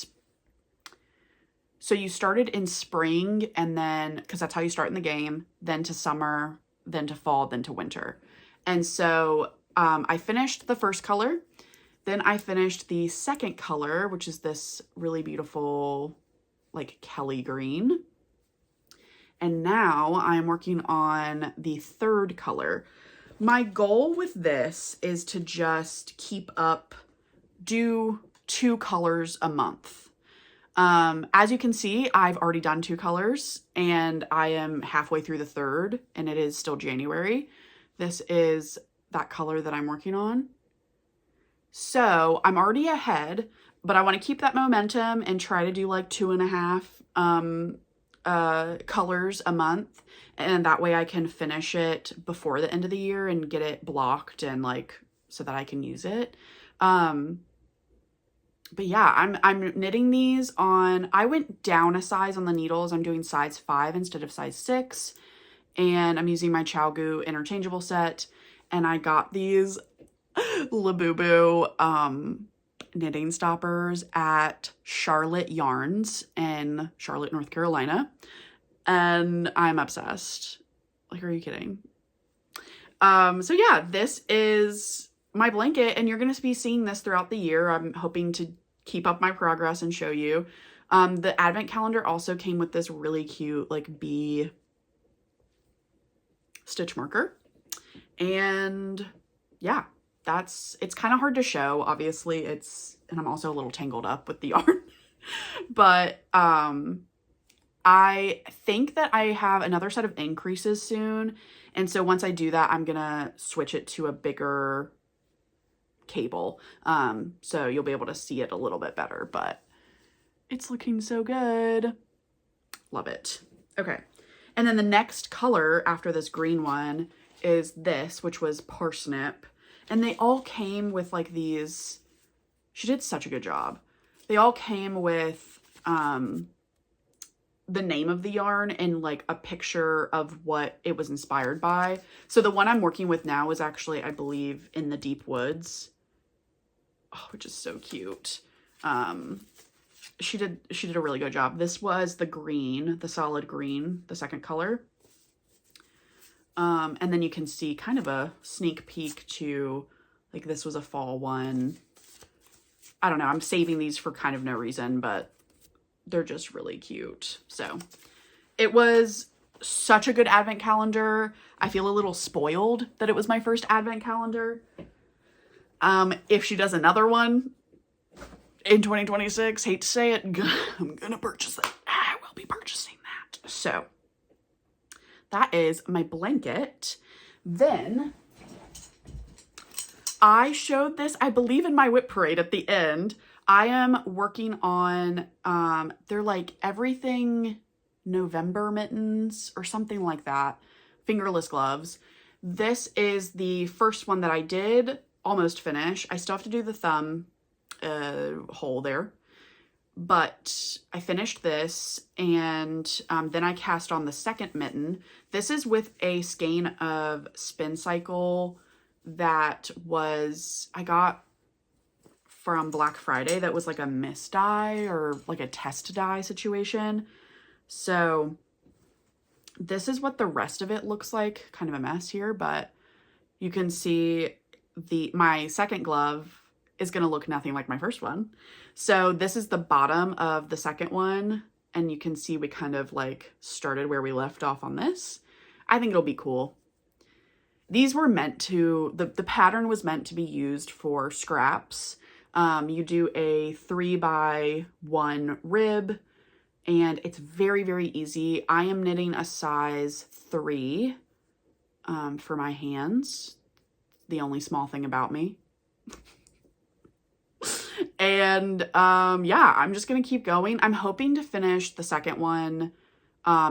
spring, and then, because that's how you start in the game, then to summer, then to fall, then to winter. And so I finished the first color. Then I finished the second color, which is this really beautiful, like Kelly green. And now I'm working on the third color. My goal with this is to just keep up, do 2 colors a month. As you can see, I've already done 2 colors, and I am halfway through the third, and it is still January. This is that color that I'm working on. So I'm already ahead, but I want to keep that momentum and try to do like 2.5 colors a month, and that way I can finish it before the end of the year and get it blocked and like so that I can use it. But yeah, I'm knitting these on, I went down a size on the needles. I'm doing size 5 instead of size 6, and I'm using my ChowGoo interchangeable set, and I got these Labubu knitting stoppers at Charlotte Yarns in Charlotte, North Carolina, and I'm obsessed. Like, are you kidding? So yeah, this is my blanket, and you're going to be seeing this throughout the year. I'm hoping to keep up my progress and show you. The advent calendar also came with this really cute like bee stitch marker, and yeah, it's kind of hard to show, obviously. And I'm also a little tangled up with the yarn. But I think that I have another set of increases soon. And so once I do that, I'm gonna switch it to a bigger cable. So you'll be able to see it a little bit better, but it's looking so good. Love it. Okay. And then the next color after this green one is this, which was parsnip. And they all came with like these, she did such a good job. They all came with the name of the yarn and like a picture of what it was inspired by. So the one I'm working with now is actually, I believe, In the Deep Woods. Oh, which is so cute. She did a really good job. This was the green, the solid green, the second color. And then you can see kind of a sneak peek to, like, this was a fall one. I don't know, I'm saving these for kind of no reason, but they're just really cute. So it was such a good advent calendar. I feel a little spoiled that it was my first advent calendar. If she does another one in 2026, hate to say it, I'm gonna purchase it. I will be purchasing that. So that is my blanket. Then I showed this, I believe, in my WIP parade at the end. I am working on, they're like everything November mittens or something like that. Fingerless gloves. This is the first one that I did almost finish. I still have to do the thumb hole there. But I finished this, and then I cast on the second mitten. This is with a skein of Spin Cycle that I got from Black Friday. That was like a miss dye or like a test dye situation. So this is what the rest of it looks like. Kind of a mess here, but you can see my second glove is going to look nothing like my first one. So this is the bottom of the second one, and you can see we kind of like started where we left off on this. I think it'll be cool. These were meant to, the pattern was meant to be used for scraps. You do a 3x1 rib, and it's very, very easy. I am knitting a size 3 for my hands. The only small thing about me. And yeah, I'm just gonna keep going. I'm hoping to finish the second one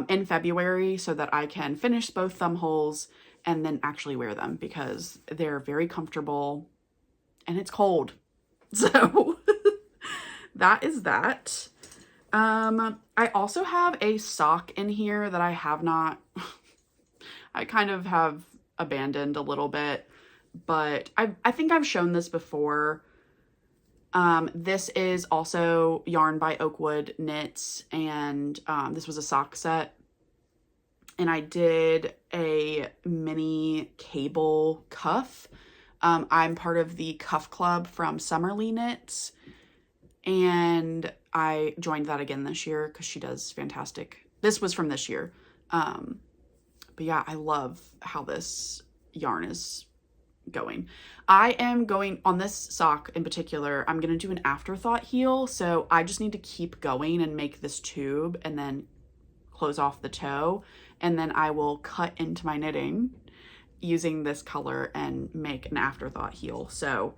in February so that I can finish both thumb holes and then actually wear them, because they're very comfortable and it's cold. So that is that. I also have a sock in here that I have not, I kind of have abandoned a little bit, but I think I've shown this before. This is also yarn by Oakwood Knits, and this was a sock set. And I did a mini cable cuff. I'm part of the cuff club from Summerly Knits, and I joined that again this year because she does fantastic. This was from this year. But yeah, I love how this yarn is going. I am going on this sock in particular. I'm going to do an afterthought heel. So I just need to keep going and make this tube and then close off the toe. And then I will cut into my knitting using this color and make an afterthought heel. So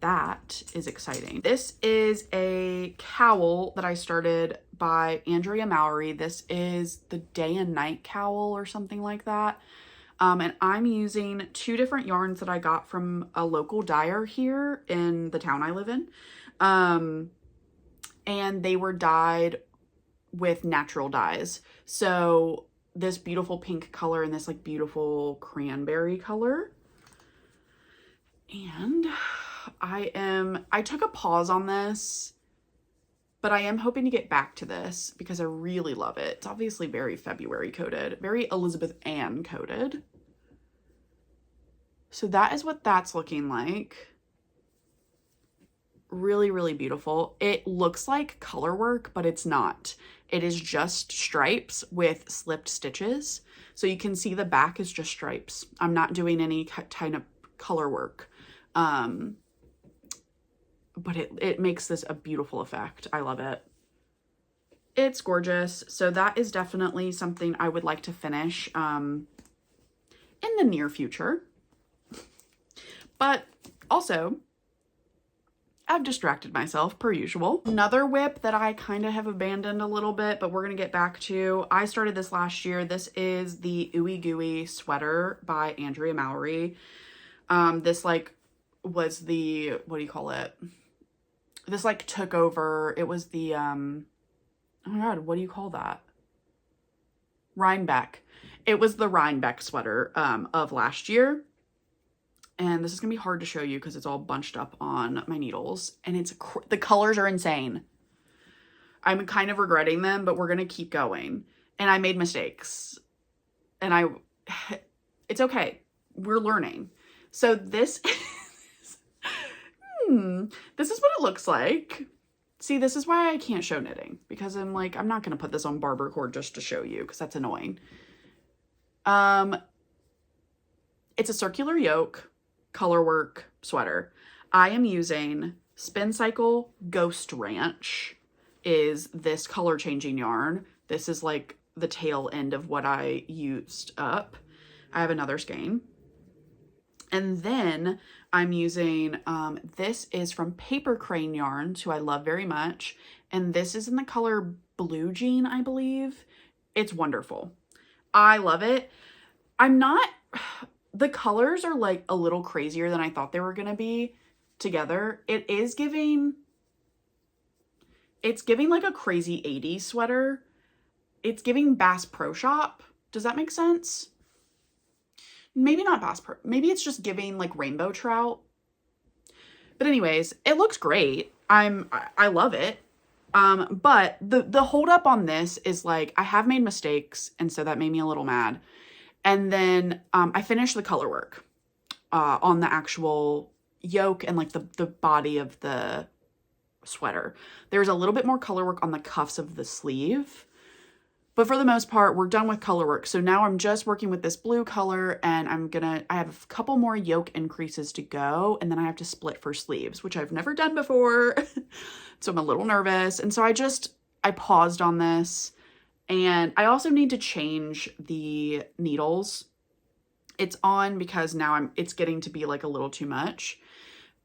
that is exciting. This is a cowl that I started by Andrea Mallory. This is the Day and Night cowl or something like that. And I'm using 2 different yarns that I got from a local dyer here in the town I live in. And they were dyed with natural dyes. So this beautiful pink color and this like beautiful cranberry color. And I took a pause on this, but I am hoping to get back to this because I really love it. It's obviously very February coded, very Elizabeth Ann coded. So that is what that's looking like. Really, really beautiful. It looks like color work, but it's not. It is just stripes with slipped stitches. So you can see the back is just stripes. I'm not doing any kind of color work. But it makes this a beautiful effect. I love it. It's gorgeous. So that is definitely something I would like to finish in the near future. But also, I've distracted myself per usual. Another WIP that I kind of have abandoned a little bit, but we're going to get back to. I started this last year. This is the Ooey Gooey sweater by Andrea Mowry. This like was the, what do you call it? This like took over. It was the, oh my God, what do you call that? Rhinebeck. It was the Rhinebeck sweater of last year. And this is going to be hard to show you because it's all bunched up on my needles. And it's the colors are insane. I'm kind of regretting them, but we're going to keep going. And I made mistakes. And it's okay. We're learning. So this is, this is what it looks like. See, this is why I can't show knitting. Because I'm like, I'm not going to put this on barber cord just to show you because that's annoying. It's a circular yoke. Colorwork sweater. I am using Spin Cycle Ghost Ranch is this color changing yarn. This is like the tail end of what I used up. I have another skein. And then I'm using, this is from Paper Crane Yarns, who I love very much. And this is in the color Blue Jean, I believe. It's wonderful. I love it. The colors are like a little crazier than I thought they were going to be together. It's giving like a crazy 80s sweater. It's giving Bass Pro Shop. Does that make sense? Maybe not Bass Pro. Maybe it's just giving like rainbow trout. But anyways, it looks great. I love it. But the hold up on this is like, I have made mistakes. And so that made me a little mad. And then I finished the color work on the actual yoke and like the body of the sweater. There's a little bit more color work on the cuffs of the sleeve. But for the most part, we're done with color work. So now I'm just working with this blue color and I have a couple more yoke increases to go. And then I have to split for sleeves, which I've never done before. So I'm a little nervous. And so I paused on this. And I also need to change the needles. It's on because now it's getting to be like a little too much.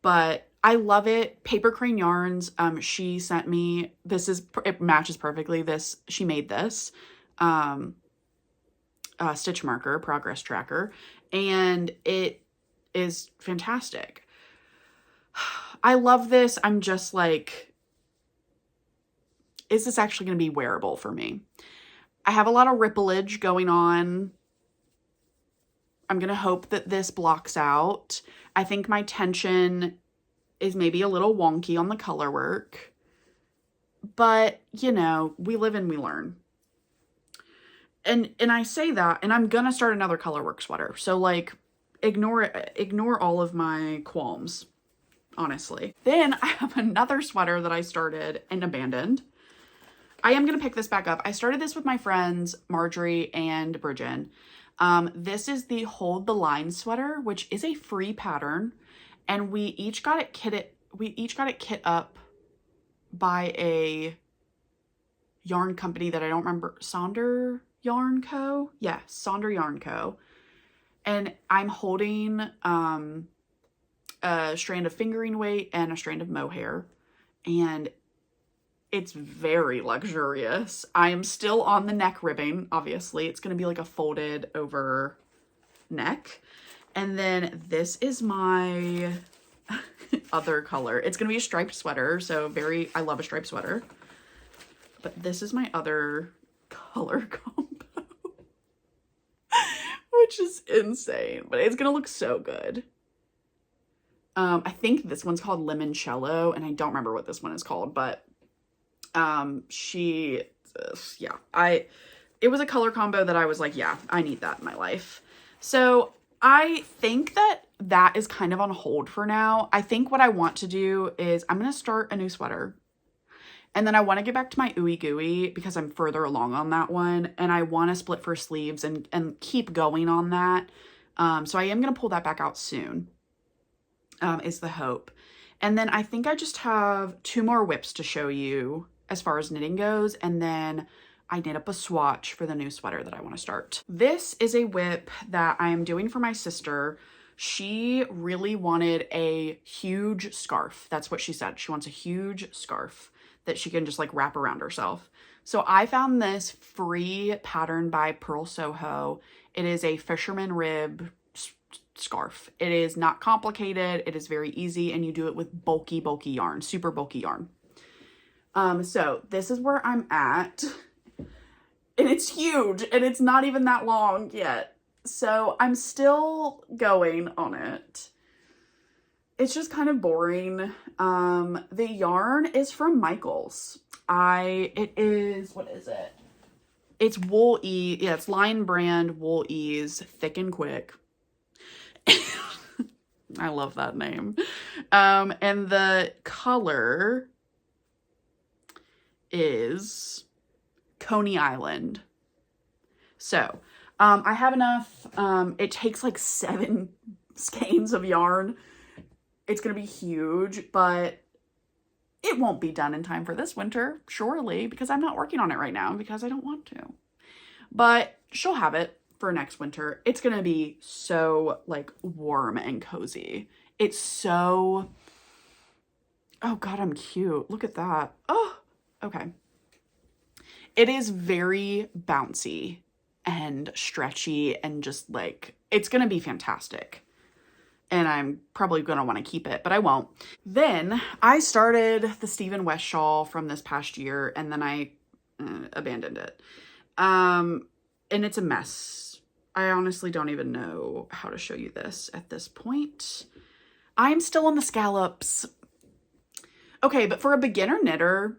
But I love it. Paper Crane Yarns, she sent me, it matches perfectly. She made this stitch marker, progress tracker, and it is fantastic. I love this. I'm just like, is this actually going to be wearable for me? I have a lot of rippleage going on. I'm going to hope that this blocks out. I think my tension is maybe a little wonky on the color work. But, you know, we live and we learn. And I say that, and I'm going to start another color work sweater. So, like, ignore all of my qualms, honestly. Then I have another sweater that I started and abandoned. I am going to pick this back up. I started this with my friends, Marjorie and Bridget. This is the Hold the Line sweater, which is a free pattern. And we each got it kit up by a yarn company that I don't remember. Sonder Yarn Co? Yeah, Sonder Yarn Co. And I'm holding a strand of fingering weight and a strand of mohair. And it's very luxurious. I am still on the neck ribbing, obviously. It's going to be like a folded over neck. And then this is my other color. It's going to be a striped sweater. So I love a striped sweater. But this is my other color combo. Which is insane. But it's going to look so good. I think this one's called Limoncello. And I don't remember what this one is called. But it was a color combo that I was like, yeah, I need that in my life. So I think that is kind of on hold for now. I think what I want to do is I'm going to start a new sweater. And then I want to get back to my Ooey Gooey because I'm further along on that one. And I want to split for sleeves and keep going on that. So I am going to pull that back out soon. is the hope. And then I think I just have 2 more WIPs to show you as far as knitting goes, and then I knit up a swatch for the new sweater that I want to start. This is a WIP that I am doing for my sister. She really wanted a huge scarf. That's what she said. She wants a huge scarf that she can just like wrap around herself. So I found this free pattern by Pearl Soho. It is a fisherman rib scarf. It is not complicated. It is very easy, and you do it with bulky yarn, super bulky yarn. So this is where I'm at, and it's huge, and it's not even that long yet. So I'm still going on it. It's just kind of boring. The yarn is from Michaels. It is, what is it? It's Wool E. Yeah, it's Line Brand Wool Ease Thick and Quick. I love that name. And the color is Coney Island. So, I have enough. It takes like 7 skeins of yarn. It's going to be huge, but it won't be done in time for this winter, surely, because I'm not working on it right now because I don't want to. But she'll have it for next winter. It's going to be so like warm and cozy. It's so, oh God, I'm cute. Look at that. Oh, okay. It is very bouncy and stretchy and just like, it's going to be fantastic. And I'm probably going to want to keep it, but I won't. Then I started the Stephen West shawl from this past year, and then I abandoned it. And it's a mess. I honestly don't even know how to show you this at this point. I'm still on the scallops. Okay, but for a beginner knitter,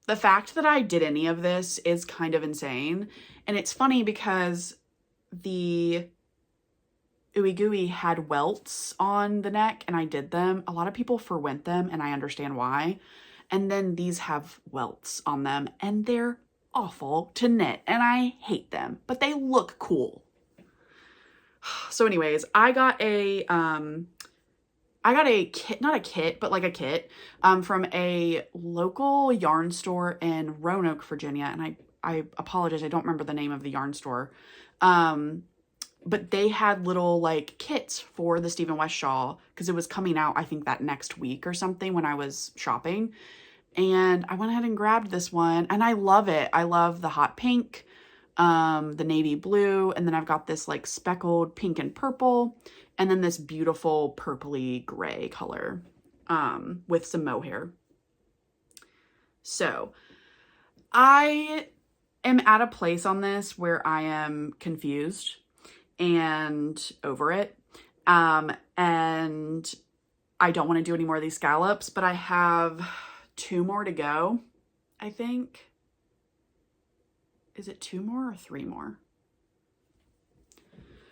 the fact that I did any of this is kind of insane. And it's funny because the Ooey Gooey had welts on the neck, and I did them. A lot of people forwent them, and I understand why. And then these have welts on them, and they're awful to knit, and I hate them, but they look cool. So anyways, I got a kit, not a kit, but like a kit, from a local yarn store in Roanoke, Virginia. And I apologize, I don't remember the name of the yarn store. But they had little like kits for the Stephen West shawl because it was coming out, I think, that next week or something when I was shopping. And I went ahead and grabbed this one, and I love it. I love the hot pink, the navy blue, and then I've got this like speckled pink and purple, and then this beautiful purpley gray color with some mohair. So I am at a place on this where I am confused and over it. And I don't want to do any more of these scallops, but I have 2 more to go, I think. Is it 2 more or 3 more?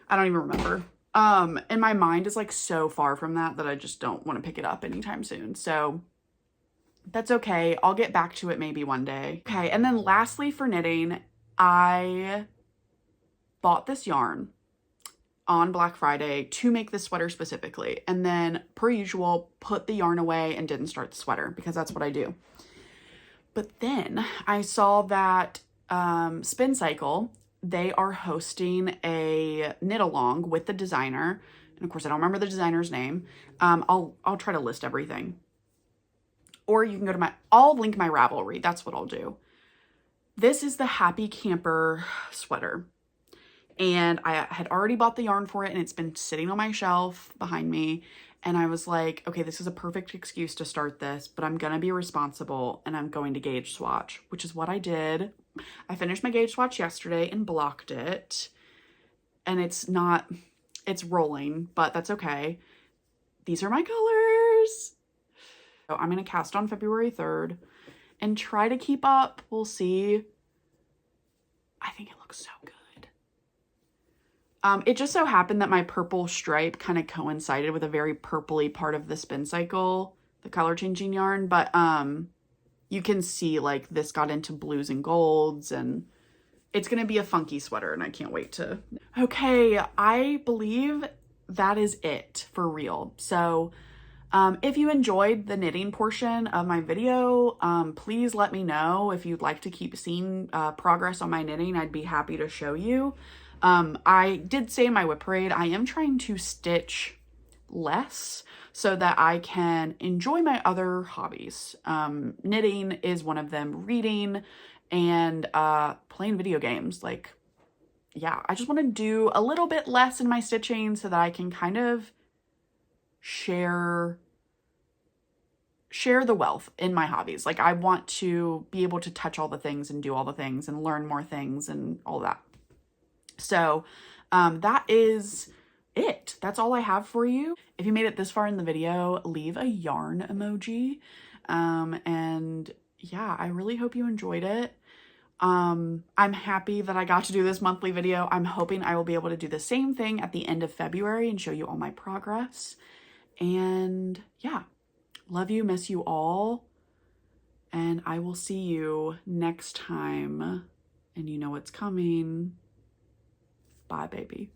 I don't even remember. And my mind is like so far from that I just don't want to pick it up anytime soon. So that's okay. I'll get back to it maybe one day. Okay, and then lastly for knitting, I bought this yarn on Black Friday to make this sweater specifically, and then per usual put the yarn away and didn't start the sweater because that's what I do. But then I saw that Spin Cycle, they are hosting a knit along with the designer, and of course I don't remember the designer's name. I'll try to list everything, or you can go to I'll link my Ravelry. That's what I'll do. This is the Happy Camper sweater. And I had already bought the yarn for it, and it's been sitting on my shelf behind me. And I was like, okay, this is a perfect excuse to start this, but I'm going to be responsible, and I'm going to gauge swatch, which is what I did. I finished my gauge swatch yesterday and blocked it. And it's rolling, but that's okay. These are my colors. So I'm going to cast on February 3rd and try to keep up. We'll see. I think it looks so good. It just so happened that my purple stripe kind of coincided with a very purpley part of the Spin Cycle, the color changing yarn, but you can see like this got into blues and golds, and it's going to be a funky sweater, and I can't wait to. Okay, I believe that is it for real. So if you enjoyed the knitting portion of my video, please let me know if you'd like to keep seeing progress on my knitting. I'd be happy to show you. I did say in my WIP parade, I am trying to stitch less so that I can enjoy my other hobbies. Knitting is one of them, reading, and playing video games. Like, yeah, I just want to do a little bit less in my stitching so that I can kind of share the wealth in my hobbies. Like, I want to be able to touch all the things and do all the things and learn more things and all that. So that is it. That's all I have for you. If you made it this far in the video, leave a yarn emoji. And yeah, I really hope you enjoyed it. I'm happy that I got to do this monthly video. I'm hoping I will be able to do the same thing at the end of February and show you all my progress. And yeah, love you, miss you all. And I will see you next time. And you know what's coming. Bye, baby.